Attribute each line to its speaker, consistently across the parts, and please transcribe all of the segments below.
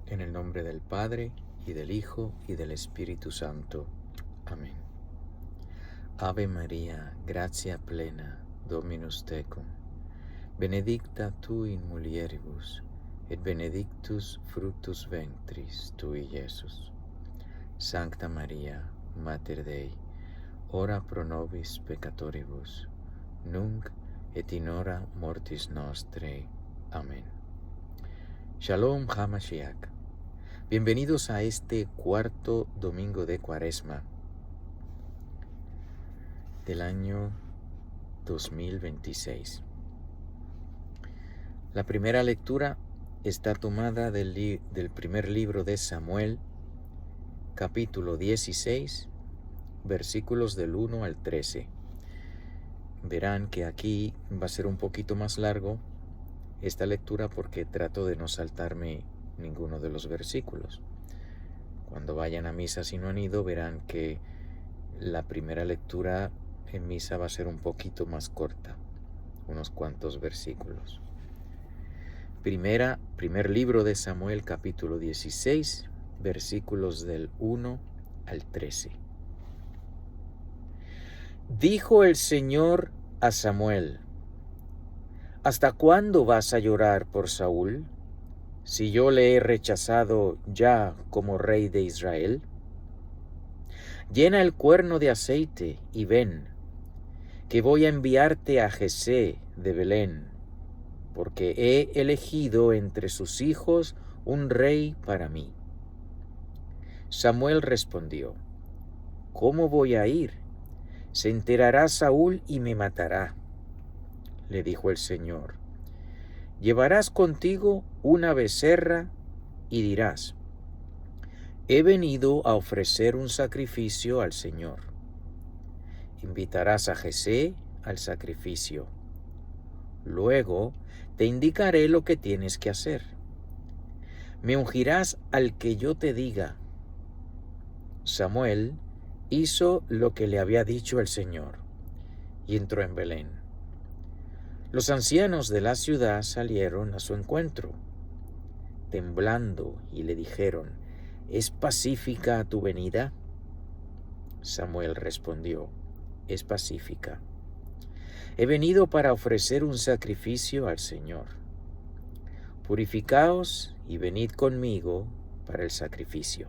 Speaker 1: En el nombre del Padre, y del Hijo, y del Espíritu Santo. Amén. Ave María, gratia plena, Dominus tecum, benedicta tu in mulieribus, et benedictus fructus ventris tui, Iesus. Sancta Maria, Mater Dei, ora pro nobis peccatoribus, nunc et in hora mortis nostrae. Amén. Shalom HaMashiach. Bienvenidos a este cuarto domingo de Cuaresma del año 2026. La primera lectura está tomada del primer libro de Samuel, capítulo 16, versículos del 1 al 13. Verán que aquí va a ser un poquito más largo esta lectura porque trato de no saltarme ninguno de los versículos. Cuando vayan a misa, si no han ido, verán que la primera lectura en misa va a ser un poquito más corta, unos cuantos versículos. Primer libro de Samuel, capítulo 16, versículos del 1 al 13. Dijo el Señor a Samuel: ¿Hasta cuándo vas a llorar por Saúl, si yo le he rechazado ya como rey de Israel? Llena el cuerno de aceite y ven, que voy a enviarte a Jesé de Belén, porque he elegido entre sus hijos un rey para mí. Samuel respondió: ¿Cómo voy a ir? Se enterará Saúl y me matará. Le dijo el Señor: Llevarás contigo una becerra y dirás: He venido a ofrecer un sacrificio al Señor. Invitarás a Jesé al sacrificio. Luego te indicaré lo que tienes que hacer. Me ungirás al que yo te diga. Samuel hizo lo que le había dicho el Señor y entró en Belén. Los ancianos de la ciudad salieron a su encuentro, temblando, y le dijeron: ¿Es pacífica tu venida? Samuel respondió: Es pacífica. He venido para ofrecer un sacrificio al Señor. Purificaos y venid conmigo para el sacrificio.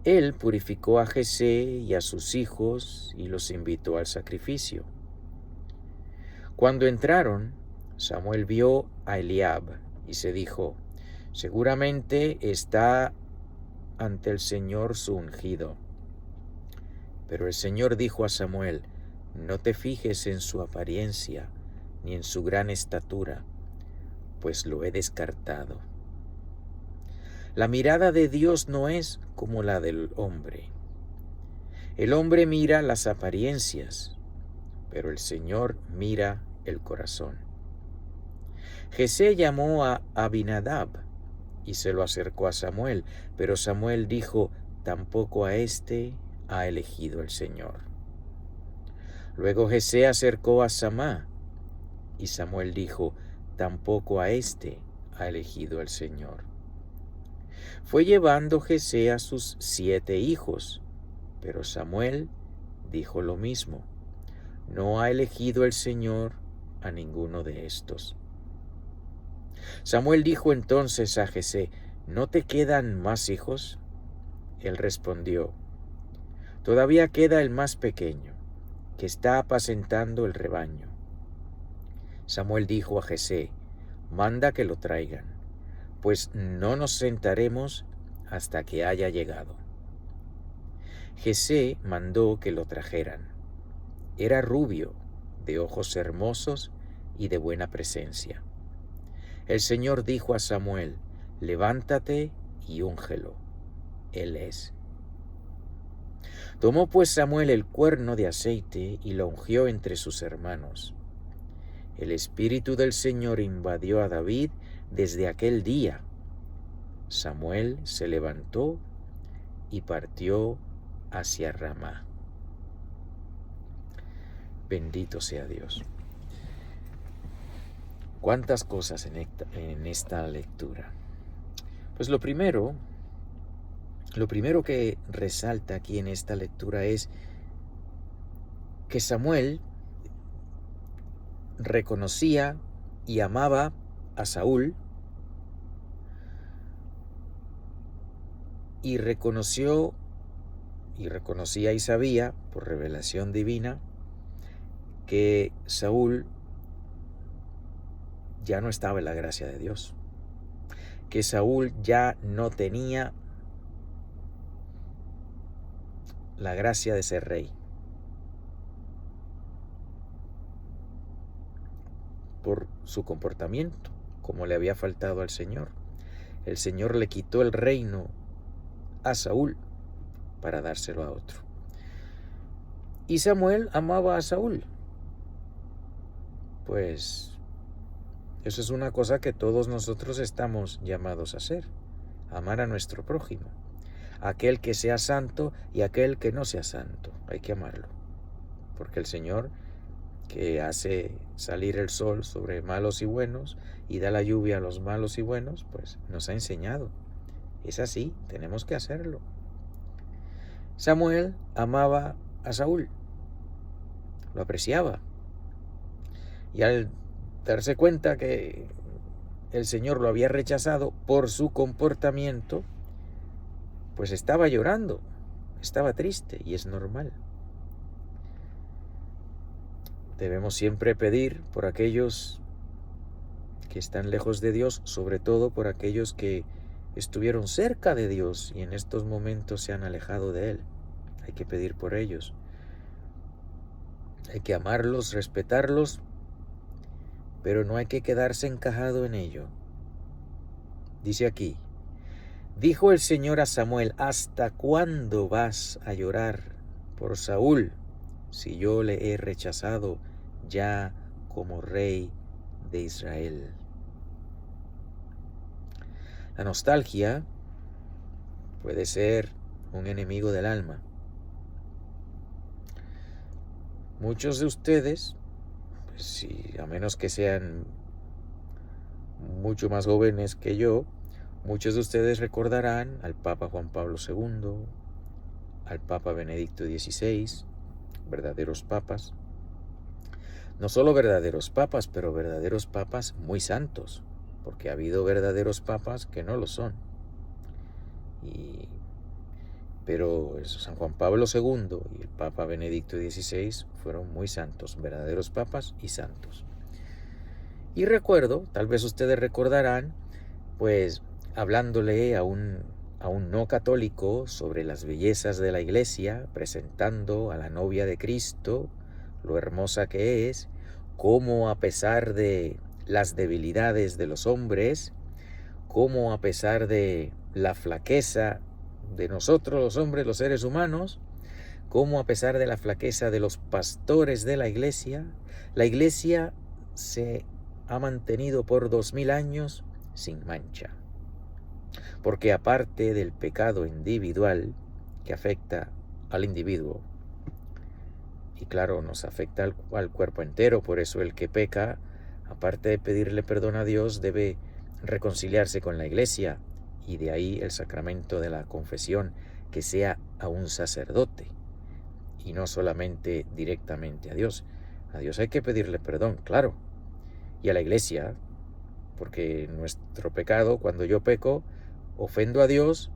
Speaker 1: Él purificó a Jesé y a sus hijos y los invitó al sacrificio. Cuando entraron, Samuel vio a Eliab y se dijo: Seguramente está ante el Señor su ungido. Pero el Señor dijo a Samuel: No te fijes en su apariencia ni en su gran estatura, pues lo he descartado. La mirada de Dios no es como la del hombre. El hombre mira las apariencias, pero el Señor mira el corazón. Jesé llamó a Abinadab y se lo acercó a Samuel, pero Samuel dijo: Tampoco a éste ha elegido el Señor. Luego Jesé acercó a Samá y Samuel dijo: Tampoco a éste ha elegido el Señor. Fue llevando Jesé a sus 7 hijos, pero Samuel dijo lo mismo: No ha elegido el Señor a ninguno de estos. Samuel dijo entonces a Jesé: ¿No te quedan más hijos? Él respondió: Todavía queda el más pequeño, que está apacentando el rebaño. Samuel dijo a Jesé: Manda que lo traigan, pues no nos sentaremos hasta que haya llegado. Jesé mandó que lo trajeran. Era rubio, de ojos hermosos y de buena presencia. El Señor dijo a Samuel: Levántate y úngelo. Él es. Tomó pues Samuel el cuerno de aceite y lo ungió entre sus hermanos. El Espíritu del Señor invadió a David desde aquel día. Samuel se levantó y partió hacia Ramá. Bendito sea Dios. Cuántas cosas en esta lectura. Pues lo primero que resalta aquí en esta lectura es que Samuel reconocía y amaba a Saúl y reconocía y sabía por revelación divina que Saúl ya no estaba en la gracia de Dios, que Saúl ya no tenía la gracia de ser rey. Por su comportamiento, como le había faltado al Señor. El Señor le quitó el reino a Saúl para dárselo a otro. Y Samuel amaba a Saúl. Pues eso es una cosa que todos nosotros estamos llamados a hacer, amar a nuestro prójimo, aquel que sea santo y aquel que no sea santo, hay que amarlo, porque el Señor, que hace salir el sol sobre malos y buenos y da la lluvia a los malos y buenos, pues nos ha enseñado. Es así, tenemos que hacerlo. Samuel amaba a Saúl, lo apreciaba, y al darse cuenta que el Señor lo había rechazado por su comportamiento, pues estaba llorando, estaba triste, y es normal. Debemos siempre pedir por aquellos que están lejos de Dios, sobre todo por aquellos que estuvieron cerca de Dios y en estos momentos se han alejado de Él. Hay que pedir por ellos. Hay que amarlos, respetarlos, pero no hay que quedarse encajado en ello. Dice aquí: dijo el Señor a Samuel: ¿hasta cuándo vas a llorar por Saúl, si yo le he rechazado ya como rey de Israel? La nostalgia puede ser un enemigo del alma. Muchos de ustedes, pues si, a menos que sean mucho más jóvenes que yo, muchos de ustedes recordarán al Papa Juan Pablo II, al Papa Benedicto XVI, verdaderos papas. No solo verdaderos papas, pero verdaderos papas muy santos, porque ha habido verdaderos papas que no lo son. Pero San Juan Pablo II y el Papa Benedicto XVI fueron muy santos, verdaderos papas y santos. Y recuerdo, tal vez ustedes recordarán, pues hablándole a un no católico sobre las bellezas de la iglesia, presentando a la novia de Cristo, lo hermosa que es, cómo a pesar de las debilidades de los hombres, cómo a pesar de la flaqueza de nosotros los hombres, los seres humanos, cómo a pesar de la flaqueza de los pastores de la iglesia se ha mantenido por 2000 años sin mancha. Porque aparte del pecado individual que afecta al individuo, y claro, nos afecta al cuerpo entero, por eso el que peca, aparte de pedirle perdón a Dios, debe reconciliarse con la iglesia, y de ahí el sacramento de la confesión, que sea a un sacerdote, y no solamente directamente a Dios. A Dios hay que pedirle perdón, claro, y a la iglesia, porque nuestro pecado, cuando yo peco, ofendo a Dios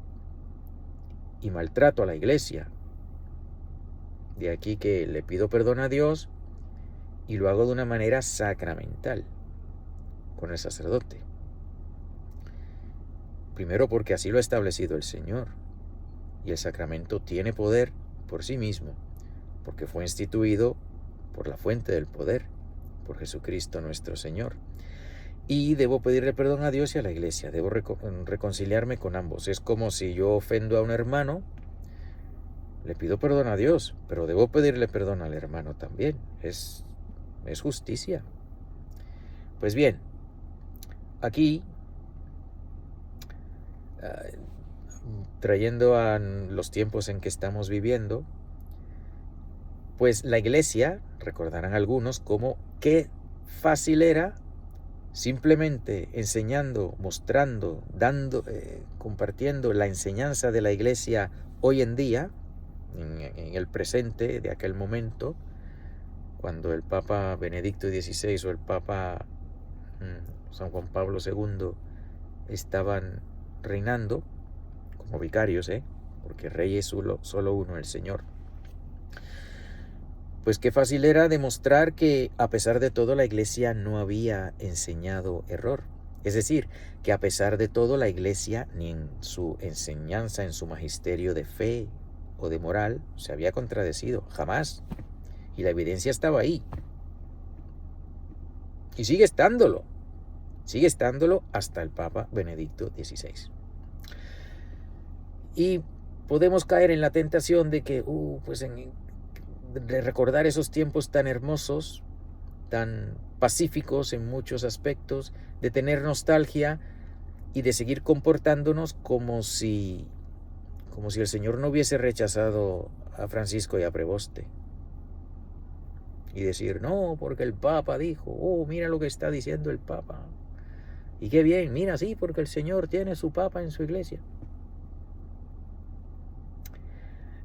Speaker 1: y maltrato a la iglesia. De aquí que le pido perdón a Dios y lo hago de una manera sacramental con el sacerdote. Primero porque así lo ha establecido el Señor, y el sacramento tiene poder por sí mismo, porque fue instituido por la fuente del poder, por Jesucristo nuestro Señor. Y debo pedirle perdón a Dios y a la iglesia, debo reconciliarme con ambos. Es como si yo ofendo a un hermano, le pido perdón a Dios, pero debo pedirle perdón al hermano también. Es justicia. Pues bien, aquí, trayendo a los tiempos en que estamos viviendo, pues la iglesia, recordarán algunos, como qué fácil era simplemente enseñando, mostrando, dando, compartiendo la enseñanza de la Iglesia hoy en día, en el presente de aquel momento, cuando el Papa Benedicto XVI o el Papa San Juan Pablo II estaban reinando como vicarios, porque rey es solo uno, el Señor. Pues qué fácil era demostrar que a pesar de todo la Iglesia no había enseñado error. Es decir, que a pesar de todo la Iglesia ni en su enseñanza, en su magisterio de fe o de moral, se había contradecido, jamás. Y la evidencia estaba ahí. Y sigue estándolo hasta el Papa Benedicto XVI. Y podemos caer en la tentación de que, de recordar esos tiempos tan hermosos, tan pacíficos en muchos aspectos, de tener nostalgia y de seguir comportándonos como si el Señor no hubiese rechazado a Francisco y a Preboste. Y decir, no, porque el Papa dijo, mira lo que está diciendo el Papa. Y qué bien, mira, sí, porque el Señor tiene su Papa en su iglesia.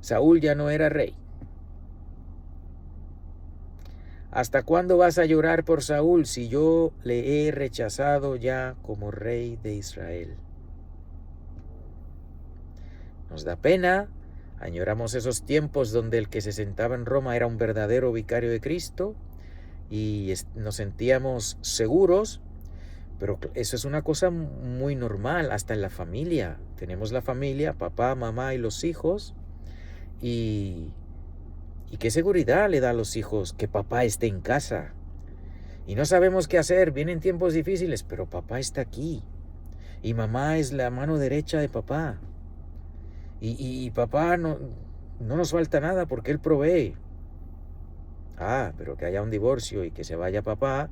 Speaker 1: Saúl ya no era rey. ¿Hasta cuándo vas a llorar por Saúl si yo le he rechazado ya como rey de Israel? Nos da pena, añoramos esos tiempos donde el que se sentaba en Roma era un verdadero vicario de Cristo y nos sentíamos seguros, pero eso es una cosa muy normal, hasta en la familia. Tenemos la familia, papá, mamá y los hijos, y qué seguridad le da a los hijos que papá esté en casa. Y no sabemos qué hacer, vienen tiempos difíciles, pero papá está aquí. Y mamá es la mano derecha de papá. Y papá no nos falta nada porque él provee. Pero que haya un divorcio y que se vaya papá,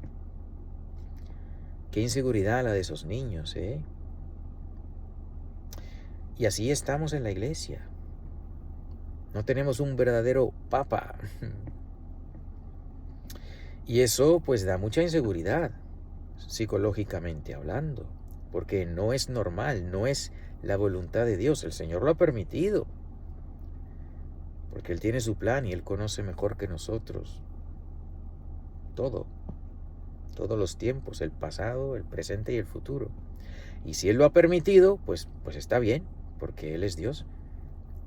Speaker 1: qué inseguridad la de esos niños, Y así estamos en la iglesia. No tenemos un verdadero papa. Y eso pues da mucha inseguridad, psicológicamente hablando, porque no es normal, no es la voluntad de Dios. El Señor lo ha permitido, porque Él tiene su plan y Él conoce mejor que nosotros todos los tiempos, el pasado, el presente y el futuro. Y si Él lo ha permitido, pues está bien, porque Él es Dios.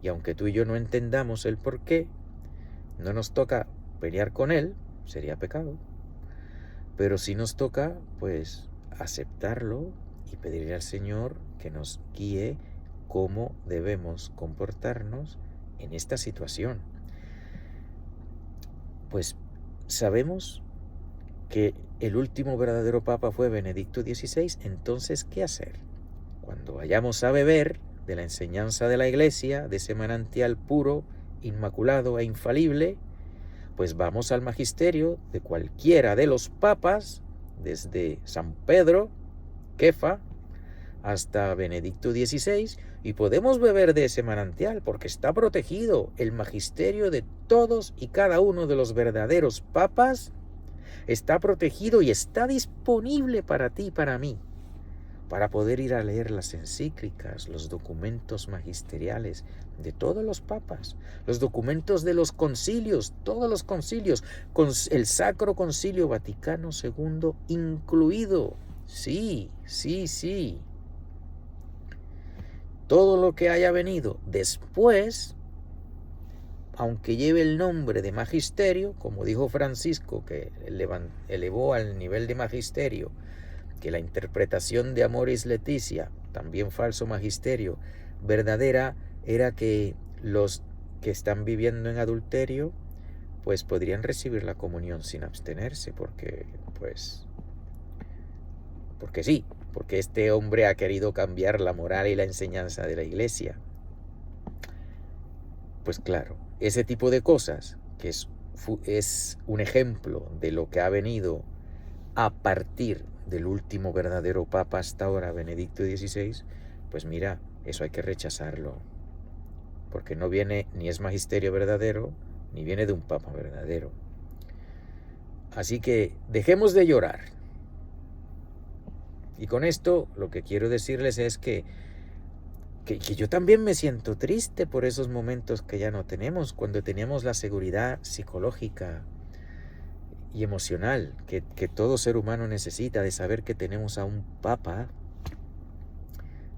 Speaker 1: Y aunque tú y yo no entendamos el por qué, no nos toca pelear con Él, sería pecado. Pero sí nos toca, pues, aceptarlo y pedirle al Señor que nos guíe cómo debemos comportarnos en esta situación. Pues sabemos que el último verdadero Papa fue Benedicto XVI, entonces, ¿qué hacer? Cuando vayamos a beber de la enseñanza de la Iglesia, de ese manantial puro, inmaculado e infalible, pues vamos al magisterio de cualquiera de los papas, desde San Pedro, Kefa, hasta Benedicto XVI, y podemos beber de ese manantial porque está protegido. El magisterio de todos y cada uno de los verdaderos papas está protegido y está disponible para ti y para mí, para poder ir a leer las encíclicas, los documentos magisteriales de todos los papas, los documentos de los concilios, todos los concilios, con el Sacro Concilio Vaticano II incluido. Sí. Todo lo que haya venido después, aunque lleve el nombre de magisterio, como dijo Francisco, que elevó al nivel de magisterio, que la interpretación de Amoris Laetitia, también falso magisterio, verdadera, era que los que están viviendo en adulterio, pues podrían recibir la comunión sin abstenerse, porque sí, porque este hombre ha querido cambiar la moral y la enseñanza de la Iglesia. Pues claro, ese tipo de cosas, que es un ejemplo de lo que ha venido a partir del último verdadero Papa hasta ahora, Benedicto XVI, pues mira, eso hay que rechazarlo, porque no viene, ni es magisterio verdadero, ni viene de un Papa verdadero. Así que dejemos de llorar Y con esto lo que quiero decirles es que yo también me siento triste por esos momentos que ya no tenemos, cuando teníamos la seguridad psicológica y emocional que todo ser humano necesita, de saber que tenemos a un papa.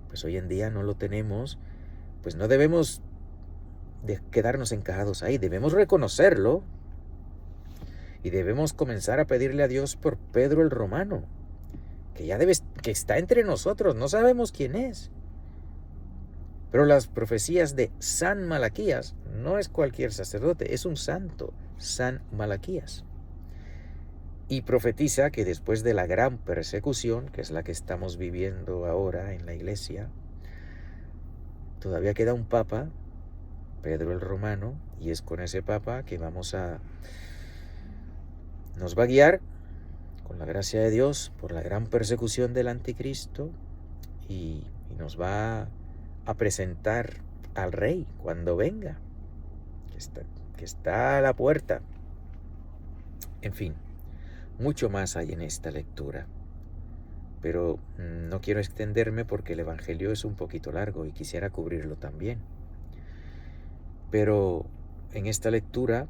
Speaker 1: Pues hoy en día no lo tenemos. Pues no debemos de quedarnos encajados ahí, debemos reconocerlo y debemos comenzar a pedirle a Dios por Pedro el Romano, que está entre nosotros, no sabemos quién es. Pero las profecías de San Malaquías, no es cualquier sacerdote, es un santo, San Malaquías. Y profetiza que después de la gran persecución, que es la que estamos viviendo ahora en la iglesia, todavía queda un papa, Pedro el Romano, y es con ese papa que nos va a guiar, con la gracia de Dios, por la gran persecución del anticristo, y nos va a presentar al rey cuando venga, que está a la puerta. En fin, mucho más hay en esta lectura, pero no quiero extenderme porque el Evangelio es un poquito largo y quisiera cubrirlo también. Pero en esta lectura,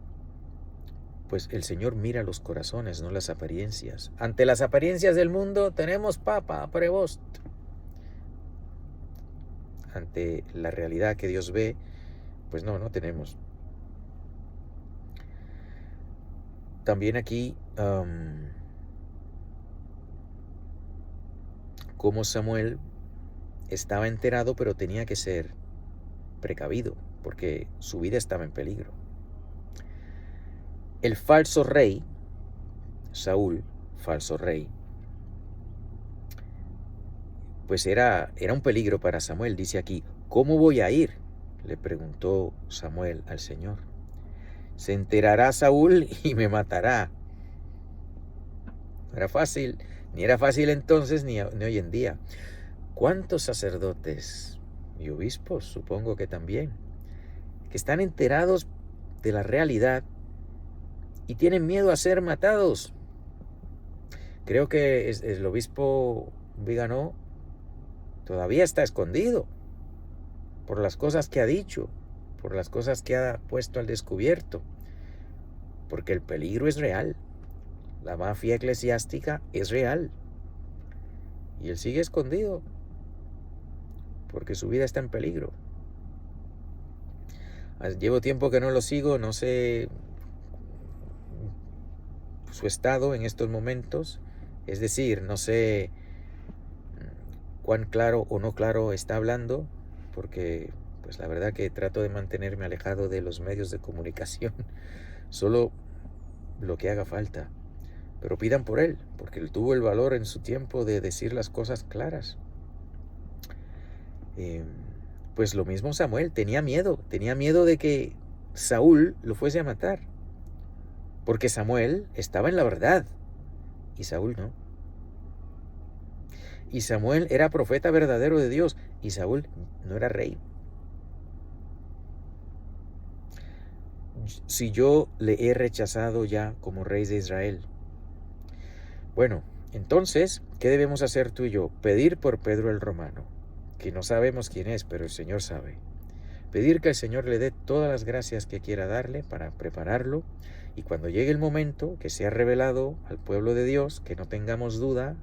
Speaker 1: pues el Señor mira los corazones, no las apariencias. Ante las apariencias del mundo tenemos papa, prebost. Ante la realidad que Dios ve, pues no tenemos. También aquí, como Samuel estaba enterado, pero tenía que ser precavido, porque su vida estaba en peligro. El falso rey, Saúl, falso rey, pues era un peligro para Samuel. Dice aquí, ¿cómo voy a ir?, le preguntó Samuel al Señor. Se enterará Saúl y me matará. No era fácil, ni era fácil entonces ni hoy en día. ¿Cuántos sacerdotes y obispos, supongo que también, que están enterados de la realidad y tienen miedo a ser matados? Creo que el obispo Viganó todavía está escondido por las cosas que ha dicho, por las cosas que ha puesto al descubierto, porque el peligro es real, la mafia eclesiástica es real, y él sigue escondido porque su vida está en peligro. Llevo tiempo que no lo sigo, no sé su estado en estos momentos, es decir, no sé cuán claro o no claro está hablando, porque pues la verdad que trato de mantenerme alejado de los medios de comunicación, solo lo que haga falta. Pero pidan por él, porque él tuvo el valor en su tiempo de decir las cosas claras. Pues lo mismo Samuel, tenía miedo de que Saúl lo fuese a matar, porque Samuel estaba en la verdad y Saúl no. Y Samuel era profeta verdadero de Dios y Saúl no era rey. Si yo le he rechazado ya como rey de Israel. Bueno, entonces, ¿qué debemos hacer tú y yo? Pedir por Pedro el Romano, que no sabemos quién es, pero el Señor sabe. Pedir que el Señor le dé todas las gracias que quiera darle para prepararlo, y cuando llegue el momento que sea revelado al pueblo de Dios, que no tengamos duda,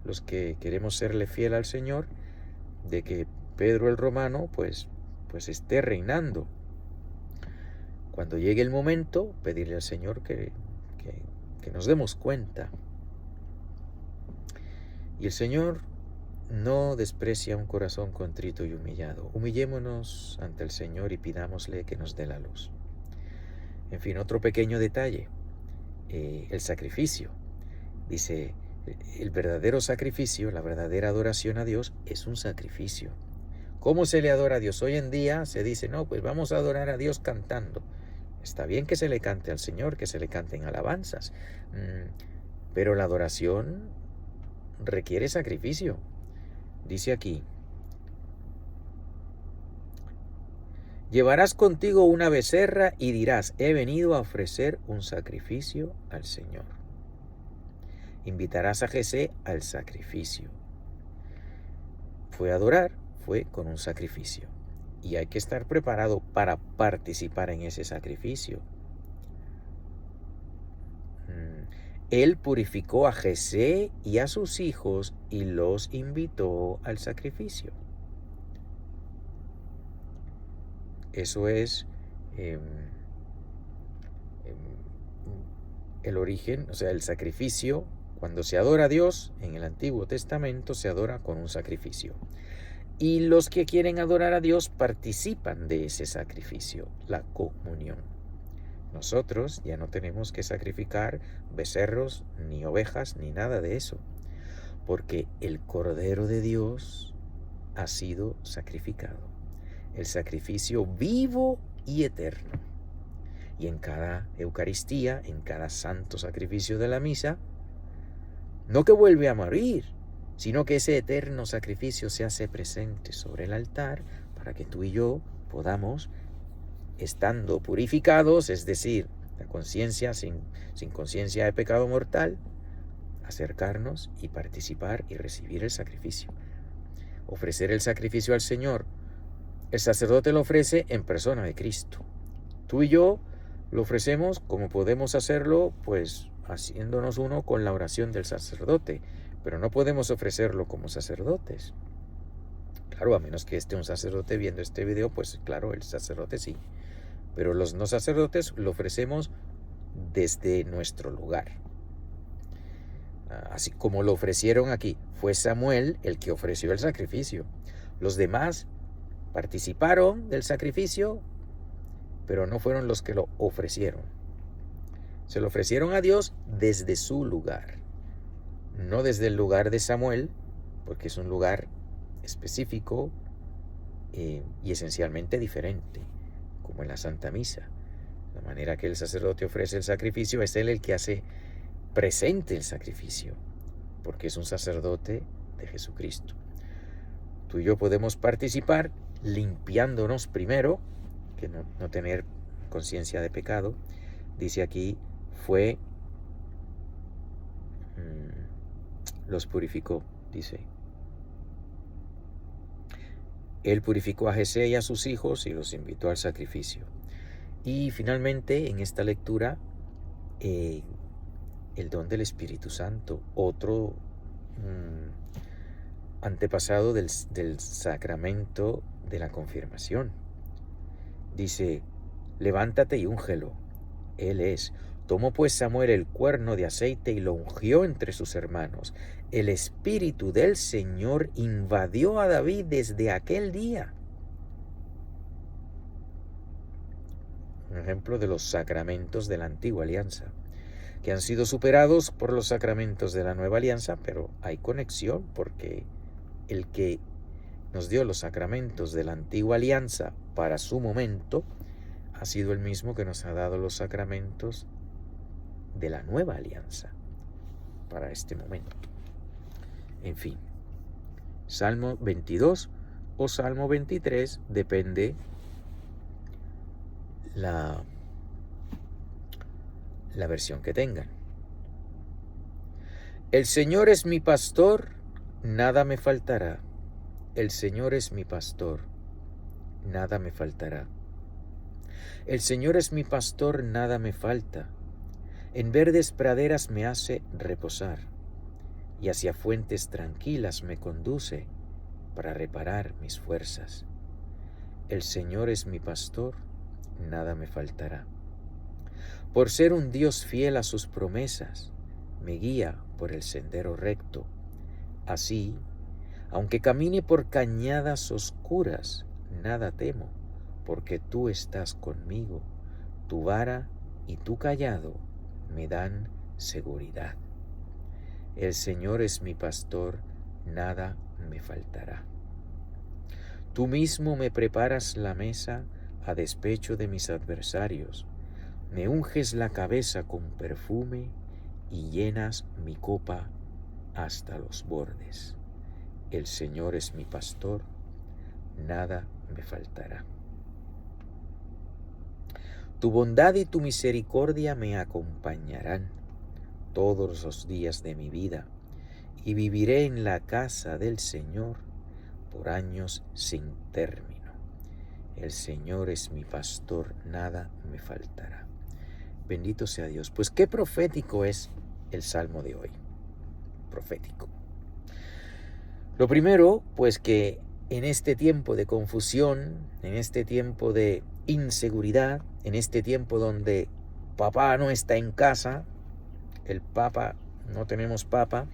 Speaker 1: los que queremos serle fiel al Señor, de que Pedro el Romano pues esté reinando. Cuando llegue el momento, pedirle al Señor que nos demos cuenta. Y el Señor no desprecia un corazón contrito y humillado. Humillémonos ante el Señor y pidámosle que nos dé la luz. En fin, otro pequeño detalle, el sacrificio. Dice, el verdadero sacrificio, la verdadera adoración a Dios es un sacrificio. ¿Cómo se le adora a Dios? Hoy en día se dice, no, pues vamos a adorar a Dios cantando. Está bien que se le cante al Señor, que se le canten alabanzas, pero la adoración requiere sacrificio. Dice aquí, llevarás contigo una becerra y dirás, he venido a ofrecer un sacrificio al Señor. Invitarás a Jesé al sacrificio. fue adorar, fue con un sacrificio. Y hay que estar preparado para participar en ese sacrificio. Él purificó a Jesé y a sus hijos y los invitó al sacrificio. Eso es el origen, o sea, el sacrificio. Cuando se adora a Dios, en el Antiguo Testamento se adora con un sacrificio. Y los que quieren adorar a Dios participan de ese sacrificio, la comunión. Nosotros ya no tenemos que sacrificar becerros, ni ovejas, ni nada de eso, porque el Cordero de Dios ha sido sacrificado, el sacrificio vivo y eterno. Y en cada Eucaristía, en cada santo sacrificio de la misa, no que vuelve a morir, sino que ese eterno sacrificio se hace presente sobre el altar para que tú y yo podamos, estando purificados, es decir, la conciencia sin conciencia de pecado mortal, acercarnos y participar y recibir el sacrificio. Ofrecer el sacrificio al Señor. El sacerdote lo ofrece en persona de Cristo. Tú y yo lo ofrecemos como podemos hacerlo, pues haciéndonos uno con la oración del sacerdote, pero no podemos ofrecerlo como sacerdotes. Claro, a menos que esté un sacerdote viendo este video, pues claro, el sacerdote sí. Pero los no sacerdotes lo ofrecemos desde nuestro lugar. Así como lo ofrecieron aquí, fue Samuel el que ofreció el sacrificio. Los demás participaron del sacrificio, pero no fueron los que lo ofrecieron. Se lo ofrecieron a Dios desde su lugar, no desde el lugar de Samuel, porque es un lugar específico y esencialmente diferente, como en la Santa Misa. La manera que el sacerdote ofrece el sacrificio es él el que hace presente el sacrificio, porque es un sacerdote de Jesucristo. Tú y yo podemos participar limpiándonos primero, que no tener conciencia de pecado. Dice aquí, los purificó, dice. Él purificó a Jesé y a sus hijos y los invitó al sacrificio. Y finalmente, en esta lectura, el don del Espíritu Santo, otro antepasado del sacramento de la confirmación. Dice, levántate y úngelo. Él es. Tomó pues Samuel el cuerno de aceite y lo ungió entre sus hermanos. El Espíritu del Señor invadió a David desde aquel día. Un ejemplo de los sacramentos de la antigua alianza, que han sido superados por los sacramentos de la nueva alianza, pero hay conexión porque el que nos dio los sacramentos de la antigua alianza para su momento ha sido el mismo que nos ha dado los sacramentos de la nueva alianza para este momento. En fin, Salmo 22 o Salmo 23, depende la versión que tengan. El Señor es mi pastor, nada me faltará. El Señor es mi pastor, nada me faltará. El Señor es mi pastor, nada me falta. En verdes praderas me hace reposar, y hacia fuentes tranquilas me conduce para reparar mis fuerzas. El Señor es mi pastor, nada me faltará. Por ser un Dios fiel a sus promesas, me guía por el sendero recto. Así, aunque camine por cañadas oscuras, nada temo, porque tú estás conmigo. Tu vara y tu cayado me dan seguridad. El Señor es mi pastor, nada me faltará. Tú mismo me preparas la mesa a despecho de mis adversarios. Me unges la cabeza con perfume y llenas mi copa hasta los bordes. El Señor es mi pastor, nada me faltará. Tu bondad y tu misericordia me acompañarán todos los días de mi vida, y viviré en la casa del Señor por años sin término. El Señor es mi pastor, nada me faltará. Bendito sea Dios. Pues qué profético es el Salmo de hoy. Profético. Lo primero, pues que en este tiempo de confusión, en este tiempo de inseguridad, en este tiempo donde papá no está en casa, el papa, no tenemos papa,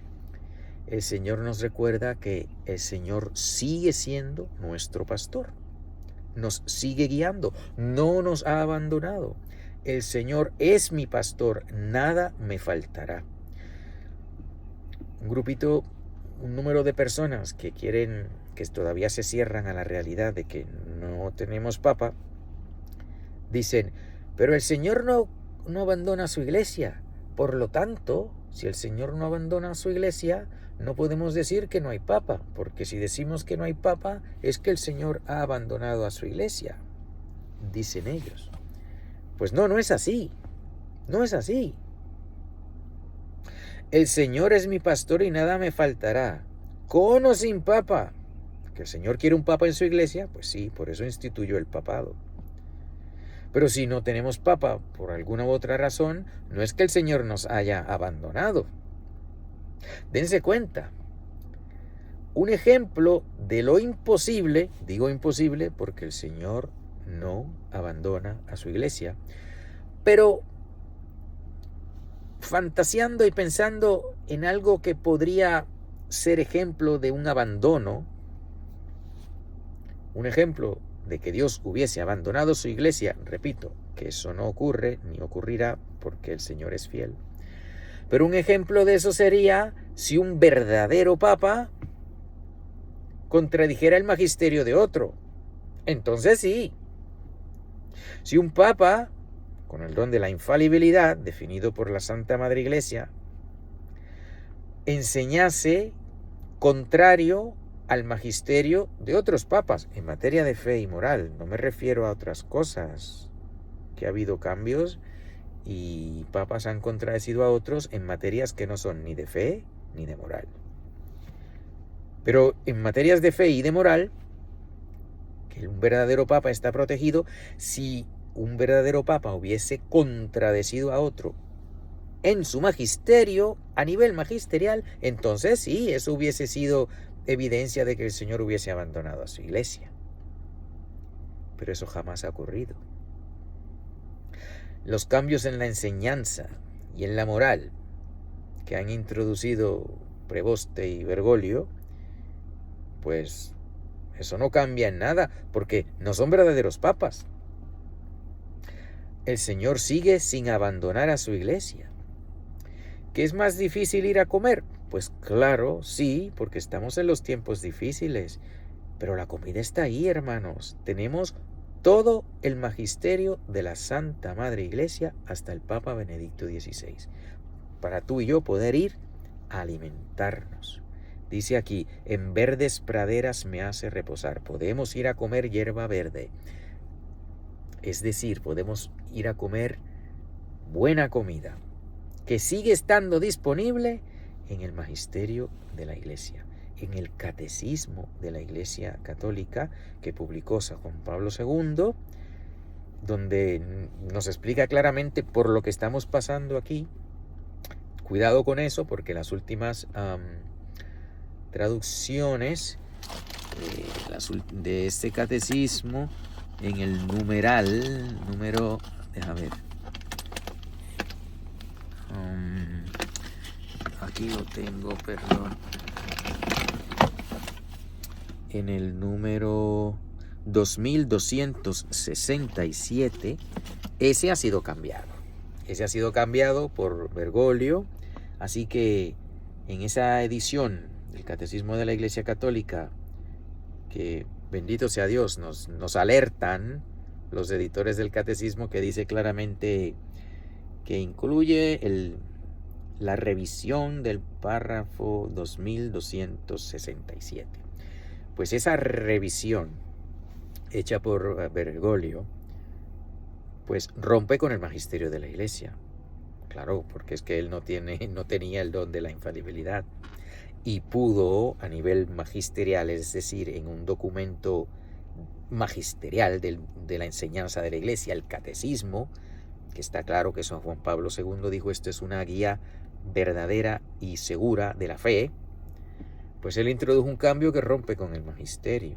Speaker 1: el Señor nos recuerda que el Señor sigue siendo nuestro pastor. Nos sigue guiando, no nos ha abandonado. El Señor es mi pastor, nada me faltará. Un número de personas que todavía se cierran a la realidad de que no tenemos papa, dicen, pero el Señor no abandona su iglesia. Por lo tanto, si el Señor no abandona su iglesia, no podemos decir que no hay papa, porque si decimos que no hay papa, es que el Señor ha abandonado a su iglesia, dicen ellos. Pues no es así, no es así. El Señor es mi pastor y nada me faltará, con o sin papa. ¿Que el Señor quiere un papa en su iglesia? Pues sí, por eso instituyó el papado. Pero si no tenemos papa por alguna u otra razón, no es que el Señor nos haya abandonado. Dense cuenta. Un ejemplo de lo imposible, digo imposible porque el Señor no abandona a su iglesia, pero fantaseando y pensando en algo que podría ser ejemplo de un abandono, un ejemplo de que Dios hubiese abandonado su iglesia, repito, que eso no ocurre ni ocurrirá porque el Señor es fiel. Pero un ejemplo de eso sería si un verdadero papa contradijera el magisterio de otro. Entonces sí. Si un papa, con el don de la infalibilidad, definido por la Santa Madre Iglesia, enseñase contrario al magisterio de otros papas en materia de fe y moral. No me refiero a otras cosas, que ha habido cambios y papas han contradecido a otros en materias que no son ni de fe ni de moral. Pero en materias de fe y de moral, que un verdadero papa está protegido. Si un verdadero papa hubiese contradecido a otro en su magisterio, a nivel magisterial, entonces sí, eso hubiese sido evidencia de que el Señor hubiese abandonado a su iglesia. Pero eso jamás ha ocurrido. Los cambios en la enseñanza y en la moral que han introducido Preboste y Bergoglio, pues eso no cambia en nada, porque no son verdaderos papas. El Señor sigue sin abandonar a su iglesia. ¿Qué es más difícil ir a comer? Pues claro, sí, porque estamos en los tiempos difíciles. Pero la comida está ahí, hermanos. Tenemos todo el magisterio de la Santa Madre Iglesia hasta el Papa Benedicto XVI, para tú y yo poder ir a alimentarnos. Dice aquí, en verdes praderas me hace reposar. Podemos ir a comer hierba verde. Es decir, podemos ir a comer buena comida, que sigue estando disponible en el magisterio de la Iglesia, en el catecismo de la Iglesia Católica que publicó San Juan Pablo II, donde nos explica claramente por lo que estamos pasando aquí. Cuidado con eso, porque las últimas traducciones de este catecismo, en el déjame ver, aquí lo tengo, perdón, en el número 2267, ese ha sido cambiado por Bergoglio, así que en esa edición del Catecismo de la Iglesia Católica, que bendito sea Dios, nos alertan los editores del Catecismo, que dice claramente que incluye la revisión del párrafo 2267. Pues esa revisión hecha por Bergoglio, pues rompe con el magisterio de la Iglesia. Claro, porque es que él no tenía el don de la infalibilidad. y pudo a nivel magisterial, es decir, en un documento magisterial de la enseñanza de la Iglesia, el catecismo, que está claro que San Juan Pablo II dijo esto es una guía verdadera y segura de la fe, pues él introdujo un cambio que rompe con el magisterio.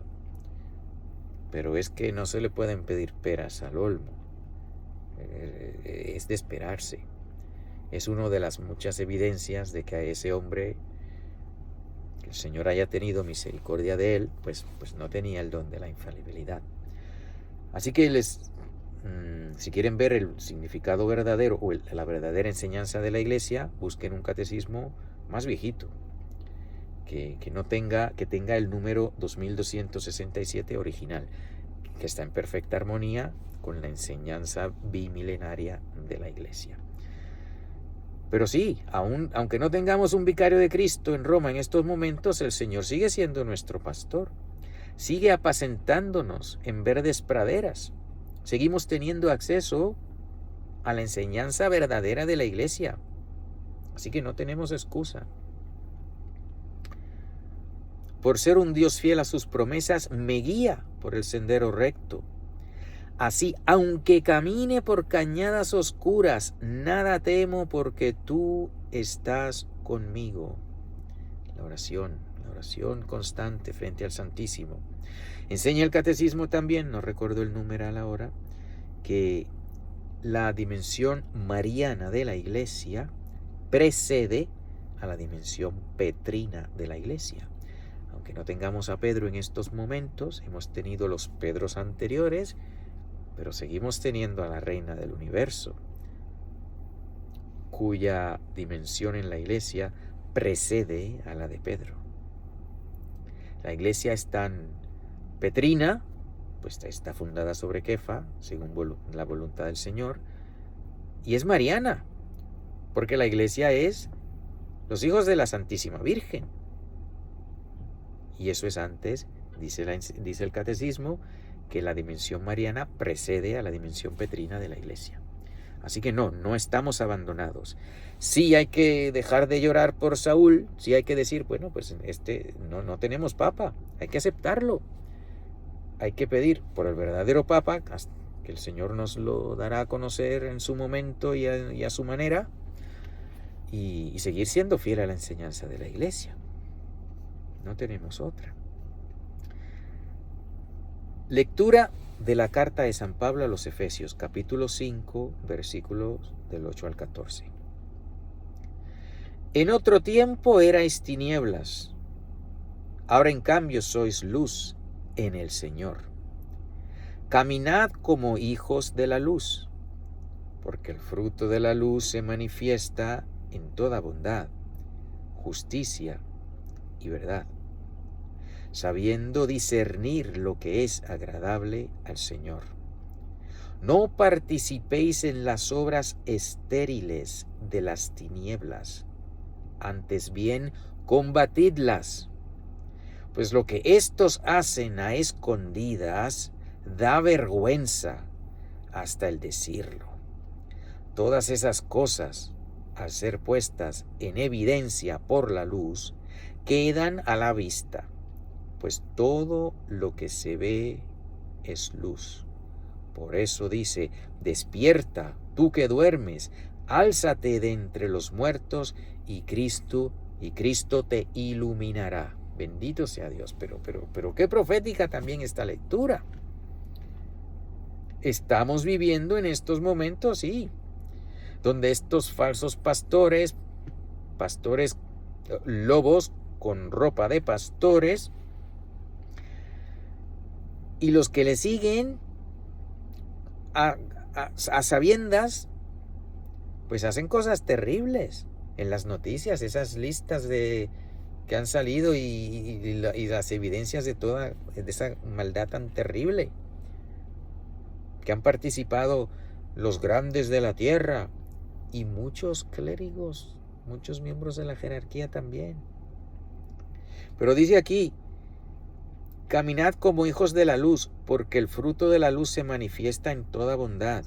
Speaker 1: Pero es que no se le pueden pedir peras al olmo, es de esperarse. Es una de las muchas evidencias de que a ese hombre, que el Señor haya tenido misericordia de él, pues no tenía el don de la infalibilidad. Así que si quieren ver el significado verdadero o la verdadera enseñanza de la Iglesia, busquen un catecismo más viejito, que tenga el número 2267 original, que está en perfecta armonía con la enseñanza bimilenaria de la Iglesia. Pero sí, aunque no tengamos un vicario de Cristo en Roma en estos momentos, el Señor sigue siendo nuestro pastor, sigue apacentándonos en verdes praderas. Seguimos teniendo acceso a la enseñanza verdadera de la Iglesia. Así que no tenemos excusa. Por ser un Dios fiel a sus promesas, me guía por el sendero recto. Así, aunque camine por cañadas oscuras, nada temo porque tú estás conmigo. La oración constante frente al Santísimo. Enseña el catecismo también, no recuerdo el numeral ahora, que la dimensión mariana de la Iglesia precede a la dimensión petrina de la Iglesia. Aunque no tengamos a Pedro en estos momentos, hemos tenido los Pedros anteriores, pero seguimos teniendo a la Reina del Universo, cuya dimensión en la Iglesia precede a la de Pedro. La Iglesia es tan petrina, pues está fundada sobre Kefa, según la voluntad del Señor, y es mariana, porque la Iglesia es los hijos de la Santísima Virgen. Y eso es antes, dice el catecismo, que la dimensión mariana precede a la dimensión petrina de la Iglesia. Así que no estamos abandonados. Sí hay que dejar de llorar por Saúl, sí hay que decir, bueno, pues no tenemos papa, hay que aceptarlo. Hay que pedir por el verdadero papa, que el Señor nos lo dará a conocer en su momento y a su manera, y seguir siendo fiel a la enseñanza de la Iglesia. No tenemos otra. Lectura de la carta de San Pablo a los Efesios, capítulo 5, versículos del 8 al 14. En otro tiempo erais tinieblas, ahora en cambio sois luz en el Señor. Caminad como hijos de la luz, porque el fruto de la luz se manifiesta en toda bondad, justicia y verdad, sabiendo discernir lo que es agradable al Señor. No participéis en las obras estériles de las tinieblas, antes bien combatidlas, pues lo que éstos hacen a escondidas da vergüenza hasta el decirlo. Todas esas cosas, al ser puestas en evidencia por la luz, quedan a la vista, pues todo lo que se ve es luz. Por eso dice, despierta, tú que duermes, álzate de entre los muertos y Cristo te iluminará. Bendito sea Dios, pero qué profética también esta lectura. Estamos viviendo en estos momentos, sí, donde estos falsos pastores lobos con ropa de pastores, y los que le siguen a sabiendas, pues hacen cosas terribles en las noticias, esas listas que han salido y las evidencias de esa maldad tan terrible, que han participado los grandes de la tierra y muchos clérigos, muchos miembros de la jerarquía también. Pero dice aquí, caminad como hijos de la luz, porque el fruto de la luz se manifiesta en toda bondad,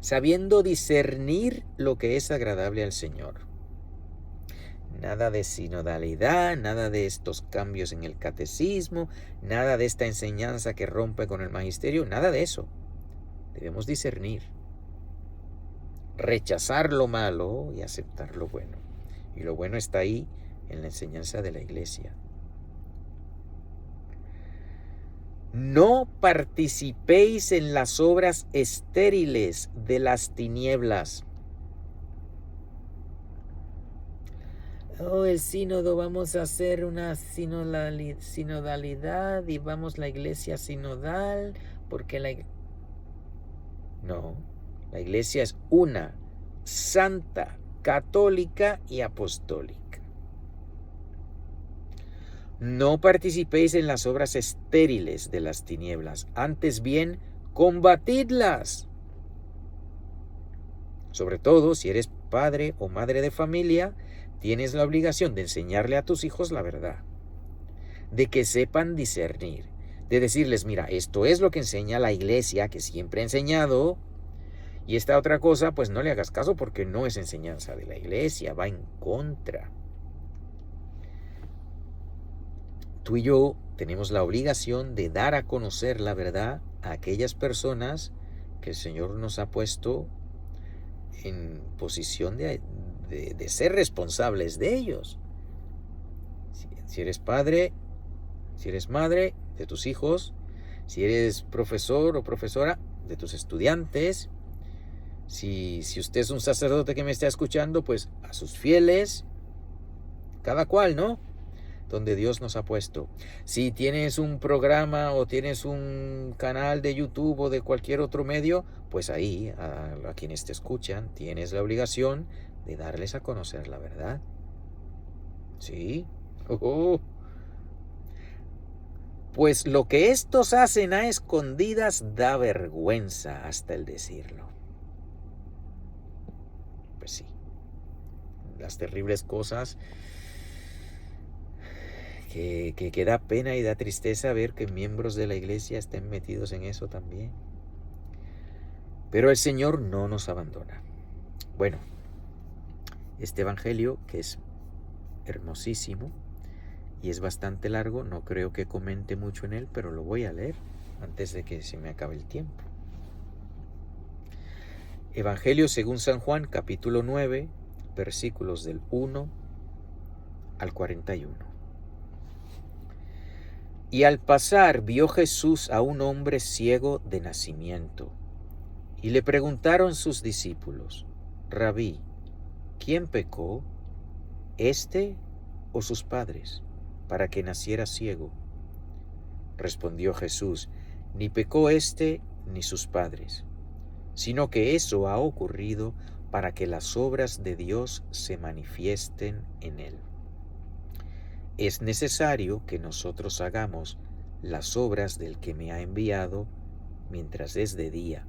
Speaker 1: sabiendo discernir lo que es agradable al Señor. nada de sinodalidad, nada de estos cambios en el catecismo, nada de esta enseñanza que rompe con el magisterio, nada de eso. Debemos discernir, rechazar lo malo y aceptar lo bueno. Y lo bueno está ahí en la enseñanza de la Iglesia. No participéis en las obras estériles de las tinieblas. El sínodo, vamos a hacer una sinodalidad y vamos la iglesia sinodal, porque no, la iglesia es una, santa, católica y apostólica. No participéis en las obras estériles de las tinieblas, antes bien, combatidlas. Sobre todo, si eres padre o madre de familia, tienes la obligación de enseñarle a tus hijos la verdad, de que sepan discernir, de decirles, mira, esto es lo que enseña la iglesia, que siempre ha enseñado, y esta otra cosa, pues no le hagas caso porque no es enseñanza de la iglesia, va en contra. Tú y yo tenemos la obligación de dar a conocer la verdad a aquellas personas que el Señor nos ha puesto en posición de ser responsables de ellos. Si eres padre, si eres madre de tus hijos, si eres profesor o profesora de tus estudiantes, si usted es un sacerdote que me está escuchando, pues a sus fieles, cada cual, ¿no? Donde Dios nos ha puesto. Si tienes un programa o tienes un canal de YouTube o de cualquier otro medio, pues ahí, a quienes te escuchan, tienes la obligación de darles a conocer la verdad. ¿Sí? Pues lo que estos hacen a escondidas da vergüenza hasta el decirlo. Pues sí. Las terribles cosas que da pena y da tristeza ver que miembros de la iglesia estén metidos en eso también. Pero el Señor no nos abandona. Bueno, este evangelio, que es hermosísimo y es bastante largo, no creo que comente mucho en él, pero lo voy a leer antes de que se me acabe el tiempo. Evangelio según San Juan, capítulo 9, versículos del 1 al 41. Y al pasar vio Jesús a un hombre ciego de nacimiento, y le preguntaron sus discípulos, Rabí, ¿quién pecó, éste o sus padres, para que naciera ciego? Respondió Jesús, ni pecó éste ni sus padres, sino que eso ha ocurrido para que las obras de Dios se manifiesten en él. Es necesario que nosotros hagamos las obras del que me ha enviado mientras es de día,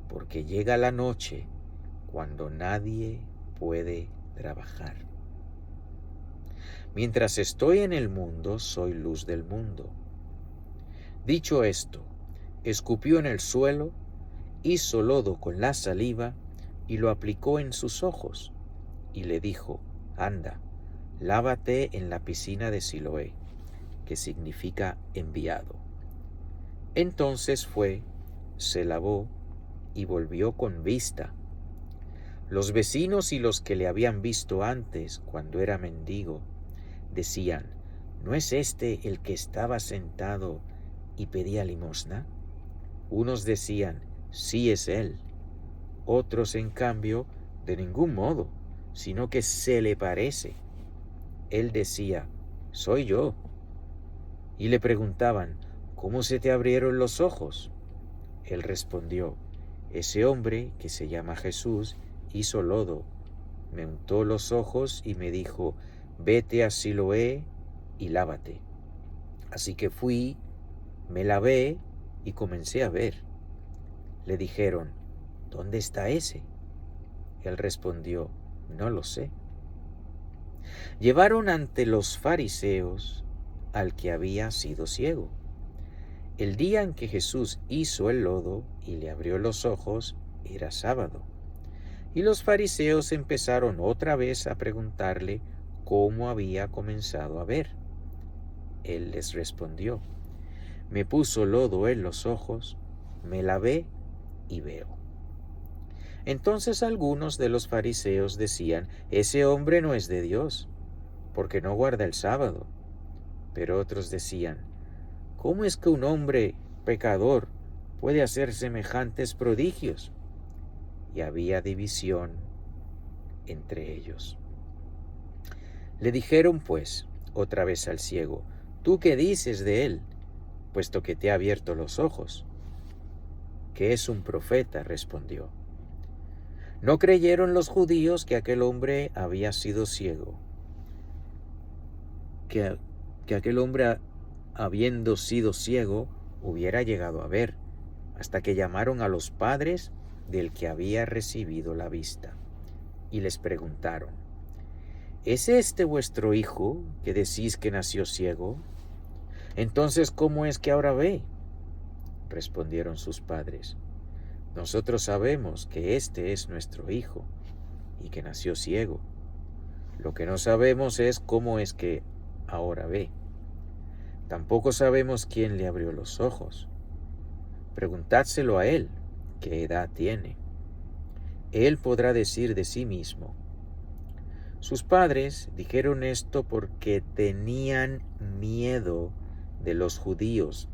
Speaker 1: porque llega la noche cuando nadie puede trabajar. Mientras estoy en el mundo, soy luz del mundo. Dicho esto, escupió en el suelo, hizo lodo con la saliva y lo aplicó en sus ojos, y le dijo, anda, lávate en la piscina de Siloé, que significa enviado. Entonces fue, se lavó y volvió con vista. Los vecinos y los que le habían visto antes, cuando era mendigo, decían, ¿no es este el que estaba sentado y pedía limosna? Unos decían, sí es él. Otros, en cambio, de ningún modo, sino que se le parece. Él decía, soy yo. Y le preguntaban, ¿cómo se te abrieron los ojos? Él respondió, ese hombre, que se llama Jesús, hizo lodo, me untó los ojos y me dijo, vete a Siloé y lávate. Así que fui, me lavé y comencé a ver. Le dijeron, ¿dónde está ese? Él respondió, no lo sé. Llevaron ante los fariseos al que había sido ciego. El día en que Jesús hizo el lodo y le abrió los ojos era sábado. Y los fariseos empezaron otra vez a preguntarle cómo había comenzado a ver. Él les respondió: me puso lodo en los ojos, me lavé y veo. Entonces algunos de los fariseos decían: ese hombre no es de Dios, porque no guarda el sábado. Pero otros decían: ¿cómo es que un hombre pecador puede hacer semejantes prodigios? Y había división entre ellos. Le dijeron pues otra vez al ciego: ¿tú qué dices de él, puesto que te ha abierto los ojos? Que es un profeta, respondió. No creyeron los judíos que aquel hombre había sido ciego, que aquel hombre, habiendo sido ciego, hubiera llegado a ver, hasta que llamaron a los padres del que había recibido la vista, y les preguntaron: ¿es este vuestro hijo que decís que nació ciego? Entonces, ¿cómo es que ahora ve? Respondieron sus padres: nosotros sabemos que este es nuestro hijo y que nació ciego. Lo que no sabemos es cómo es que ahora ve. Tampoco sabemos quién le abrió los ojos. Preguntádselo a él, qué edad tiene. Él podrá decir de sí mismo. Sus padres dijeron esto porque tenían miedo de los judíos,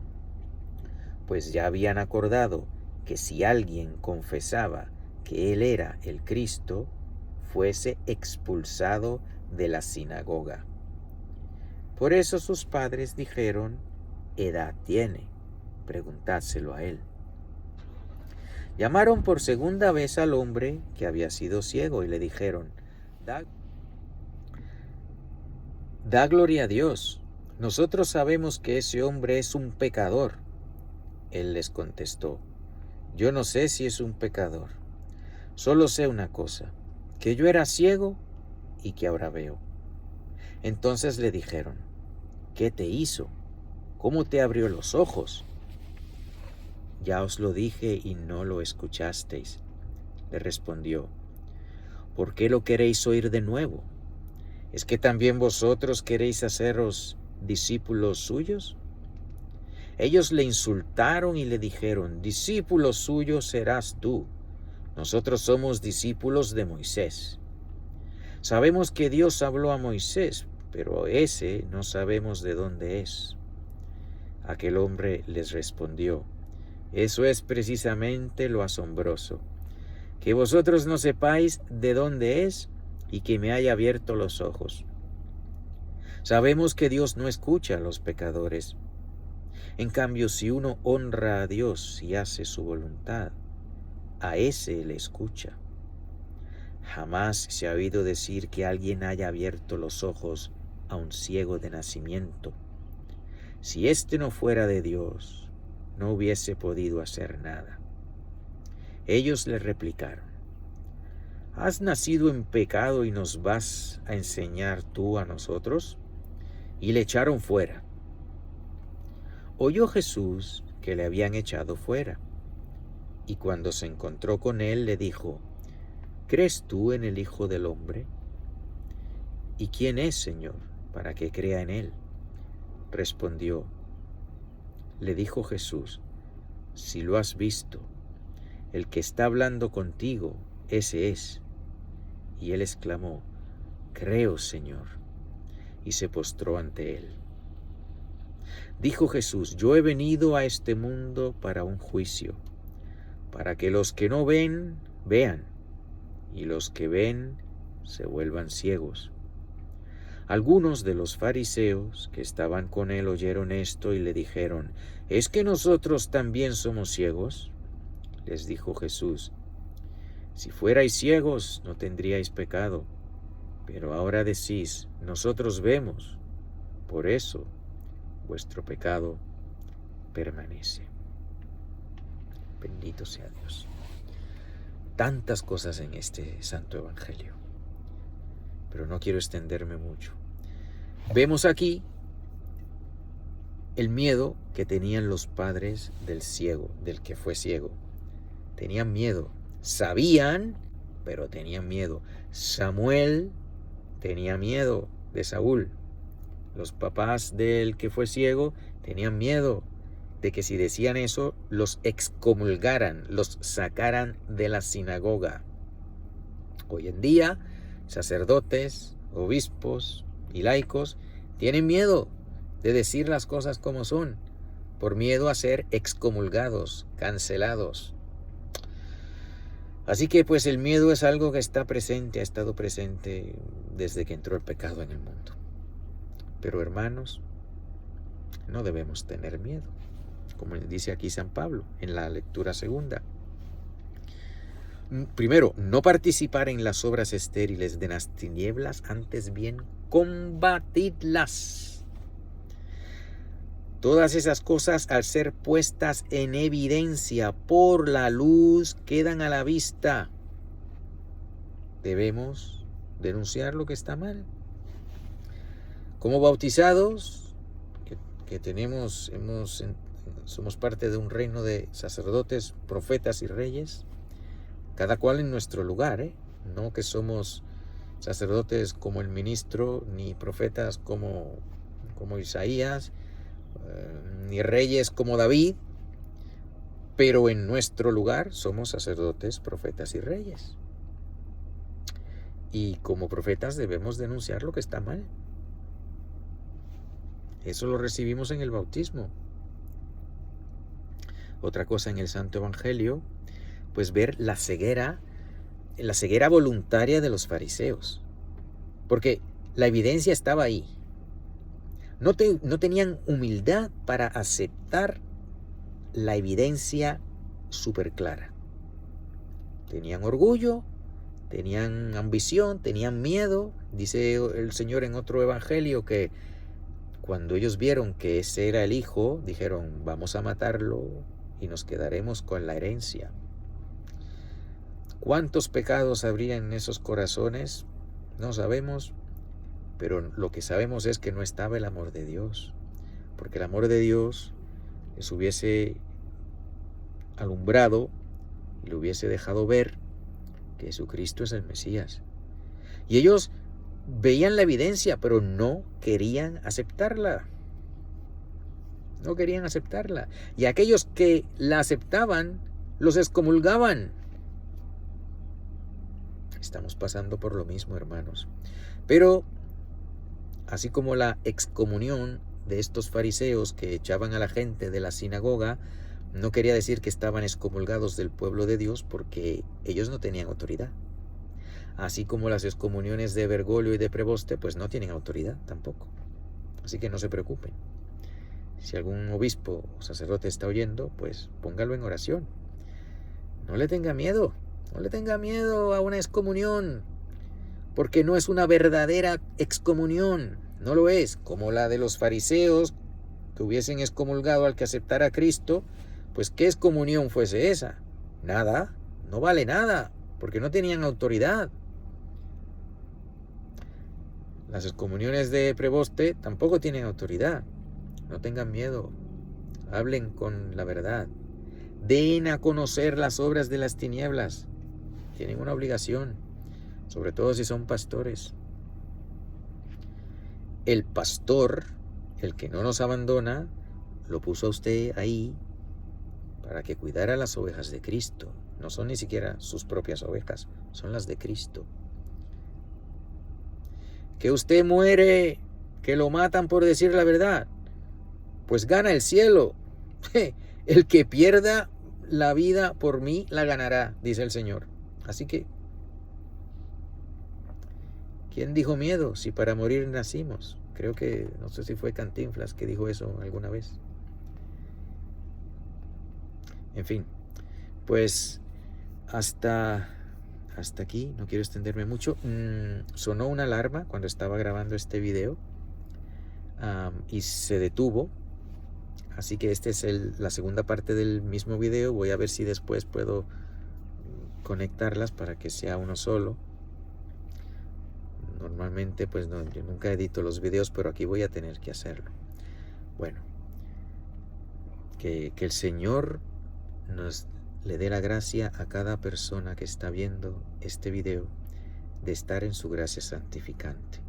Speaker 1: pues ya habían acordado que si alguien confesaba que él era el Cristo, fuese expulsado de la sinagoga. Por eso sus padres dijeron: edad tiene, preguntádselo a él. Llamaron por segunda vez al hombre que había sido ciego y le dijeron: da gloria a Dios, nosotros sabemos que ese hombre es un pecador. Él les contestó: yo no sé si es un pecador, solo sé una cosa, que yo era ciego y que ahora veo. Entonces le dijeron: ¿qué te hizo? ¿Cómo te abrió los ojos? Ya os lo dije y no lo escuchasteis. Le respondió: ¿por qué lo queréis oír de nuevo? ¿Es que también vosotros queréis haceros discípulos suyos? Ellos le insultaron y le dijeron: discípulo suyo serás tú. Nosotros somos discípulos de Moisés. Sabemos que Dios habló a Moisés, pero ese no sabemos de dónde es. Aquel hombre les respondió: eso es precisamente lo asombroso, que vosotros no sepáis de dónde es y que me haya abierto los ojos. Sabemos que Dios no escucha a los pecadores. En cambio, si uno honra a Dios y hace su voluntad, a ese le escucha. Jamás se ha oído decir que alguien haya abierto los ojos a un ciego de nacimiento. Si éste no fuera de Dios, no hubiese podido hacer nada. Ellos le replicaron: ¿has nacido en pecado y nos vas a enseñar tú a nosotros? Y le echaron fuera. Oyó Jesús que le habían echado fuera, y cuando se encontró con él le dijo: ¿crees tú en el Hijo del Hombre? ¿Y quién es, Señor, para que crea en él? Respondió. Le dijo Jesús: si lo has visto, el que está hablando contigo, ese es. Y él exclamó: creo, Señor, y se postró ante él. Dijo Jesús: yo he venido a este mundo para un juicio, para que los que no ven, vean, y los que ven, se vuelvan ciegos. Algunos de los fariseos que estaban con él oyeron esto y le dijeron: ¿es que nosotros también somos ciegos? Les dijo Jesús: si fuerais ciegos, no tendríais pecado, pero ahora decís: nosotros vemos, por eso vuestro pecado permanece. Bendito sea Dios. Tantas cosas en este santo evangelio, pero no quiero extenderme mucho. Vemos aquí el miedo que tenían los padres del ciego, del que fue ciego. Tenían miedo. Sabían, pero tenían miedo. Samuel tenía miedo. de Saúl. Los papás del que fue ciego tenían miedo de que si decían eso, los excomulgaran, los sacaran de la sinagoga. Hoy en día, sacerdotes, obispos y laicos tienen miedo de decir las cosas como son, por miedo a ser excomulgados, cancelados. Así que pues el miedo es algo que está presente, ha estado presente desde que entró el pecado en el mundo. Pero hermanos, no debemos tener miedo, como dice aquí San Pablo en la lectura segunda. Primero, no participar en las obras estériles de las tinieblas, antes bien combatidlas. Todas esas cosas, al ser puestas en evidencia por la luz, quedan a la vista. Debemos denunciar lo que está mal. Como bautizados, somos parte de un reino de sacerdotes, profetas y reyes, cada cual en nuestro lugar, no que somos sacerdotes como el ministro, ni profetas como Isaías, ni reyes como David, pero en nuestro lugar somos sacerdotes, profetas y reyes. Y como profetas debemos denunciar lo que está mal. Eso lo recibimos en el bautismo. Otra cosa en el Santo Evangelio, pues ver la ceguera voluntaria de los fariseos. Porque la evidencia estaba ahí. No tenían humildad para aceptar la evidencia súper clara. Tenían orgullo, tenían ambición, tenían miedo. Dice el Señor en otro evangelio que cuando ellos vieron que ese era el hijo, dijeron, vamos a matarlo y nos quedaremos con la herencia. ¿Cuántos pecados habría en esos corazones? No sabemos, pero lo que sabemos es que no estaba el amor de Dios, porque el amor de Dios les hubiese alumbrado y le hubiese dejado ver que Jesucristo es el Mesías. Y ellos veían la evidencia, pero no querían aceptarla. No querían aceptarla. Y aquellos que la aceptaban, los excomulgaban. Estamos pasando por lo mismo, hermanos. Pero, así como la excomunión de estos fariseos que echaban a la gente de la sinagoga, no quería decir que estaban excomulgados del pueblo de Dios, porque ellos no tenían autoridad. Así como las excomuniones de Bergoglio y de Preboste, pues no tienen autoridad tampoco. Así que no se preocupen. Si algún obispo o sacerdote está oyendo, pues póngalo en oración. No le tenga miedo. No le tenga miedo a una excomunión, porque no es una verdadera excomunión. No lo es, como la de los fariseos que hubiesen excomulgado al que aceptara a Cristo. Pues ¿qué excomunión fuese esa? Nada, no vale nada, porque no tenían autoridad. Las excomuniones de Preboste tampoco tienen autoridad. No tengan miedo, hablen con la verdad. Den a conocer las obras de las tinieblas. Tienen una obligación, sobre todo si son pastores. El pastor, el que no nos abandona, lo puso a usted ahí para que cuidara las ovejas de Cristo. No son ni siquiera sus propias ovejas, son las de Cristo. Que usted muere, que lo matan por decir la verdad, pues gana el cielo. El que pierda la vida por mí la ganará, dice el Señor. Así que, ¿quién dijo miedo si para morir nacimos? Creo que, no sé si fue Cantinflas que dijo eso alguna vez. En fin, pues hasta aquí, no quiero extenderme mucho. Sonó una alarma cuando estaba grabando este video y se detuvo. Así que esta es la segunda parte del mismo video. Voy a ver si después puedo conectarlas para que sea uno solo. Normalmente pues no, yo nunca edito los videos, pero aquí voy a tener que hacerlo. Bueno, que el Señor le dé la gracia a cada persona que está viendo este video de estar en su gracia santificante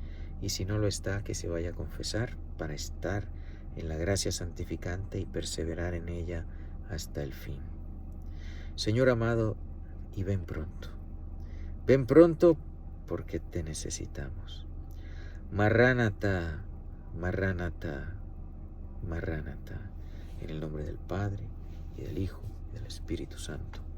Speaker 1: y si no lo está, que se vaya a confesar para estar en la gracia santificante y perseverar en ella hasta el fin. Señor amado, y ven pronto. Ven pronto porque te necesitamos. Marránata, Marránata, Marránata. En el nombre del Padre, y del Hijo, y del Espíritu Santo.